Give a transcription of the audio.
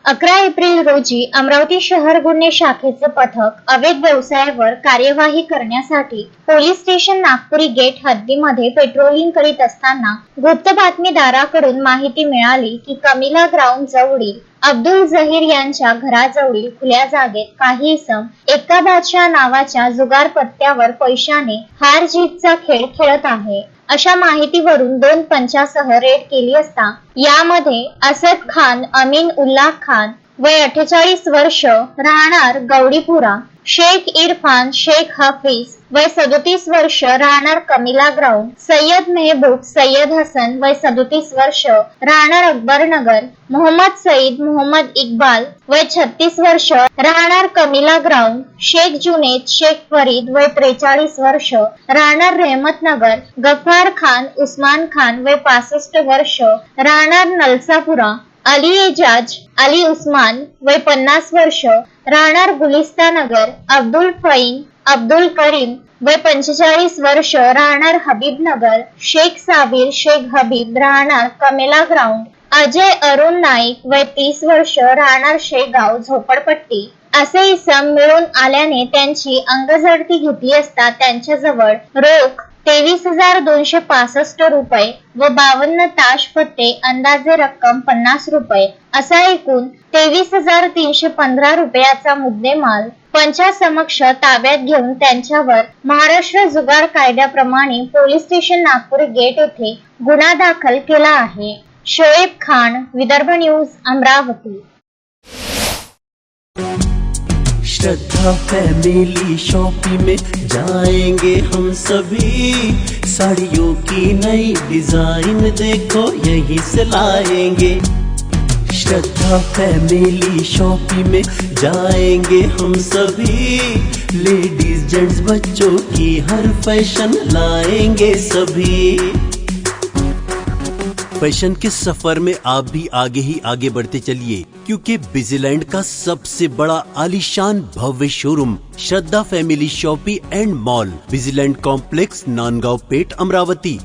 11 April रोजी अमरावती शहर गुन्हे शाखेचे पथक अवैध व्यवसायावर कार्यवाही करण्यासाठी पोलीस स्टेशन नागपुरी गेट हद्दीमध्ये पेट्रोलिंग करीत असताना गुप्त बातमीदाराकडून माहिती मिळाली की कमिला ग्राउंड जवळील अब्दुल जहीर यांच्या घराजवळील खुल्या जागेत काही इसम एक्का बादशाह नावाच्या जुगार पत्त्यावर पैशाने हार जीतचा खेळ खेळत आहे अशा माहितीवरून 2 पंचासह रेड केली असता यामध्ये असद खान अमीन उल्लाह खान वय 48 वर्ष राहणार गौडीपुरा, शेख इरफान शेख हाफिज वय 37 वर्ष राहणार कमिला ग्राउंड, सय्यद मेहबूब सय्यद हसन वय 37 वर्ष राहणार अकबरनगर, मोहम्मद सईद मोहम्मद इक्बाल वय 36 वर्ष राहणार कमिला ग्राउंड, शेख जुनेद शेख फरीद वय 43 वर्ष राहणार रहमतनगर, गफ्फार खान उस्मान खान वय 65 वर्ष राहणार नलसापुरा, अली एजाज अली उस्मान वय 50 वर्ष राहणार गुलिस्तानगर, अब्दुल फईन अब्दुल करीम वय 45 वर्ष राहणार हबीबनगर, शेख साबिर शेख हबीब राहणार कमिला ग्राउंड, अजय अरुण नाईक वय 30 वर्ष राहणार शेगाव झोपडपट्टी असे इसम मिळून आल्याने त्यांची अंगझडती घेतली असता त्यांच्याजवळ रोख 23,265 रुपये व 52 ताश पत्ते अंदाजे रक्कम 50 रुपये असा एकूण 23,315 रुपयाचा मुद्देमाल पंचासमक्ष ताब्यात घेऊन त्यांच्यावर महाराष्ट्र जुगार कायद्याप्रमाणे पोलीस स्टेशन नागपूर गेट येथे गुन्हा दाखल केला आहे। शोएब खान, विदर्भ न्यूज, अमरावती। श्रद्धा फैमिली शॉपिंग में जाएंगे हम सभी, साड़ियों की नई डिजाइन देखो यहीं से लाएंगे। श्रद्धा फैमिली शॉपिंग में जाएंगे हम सभी, लेडीज जेंट्स बच्चों की हर फैशन लाएंगे सभी। फैशन के सफर में आप भी आगे ही आगे बढ़ते चलिए, क्योंकि बिजीलैंड का सबसे बड़ा आलीशान भव्य showroom Shraddha family shopping and mall, बिजीलैंड कॉम्प्लेक्स, नांदगांव पेठ, अमरावती।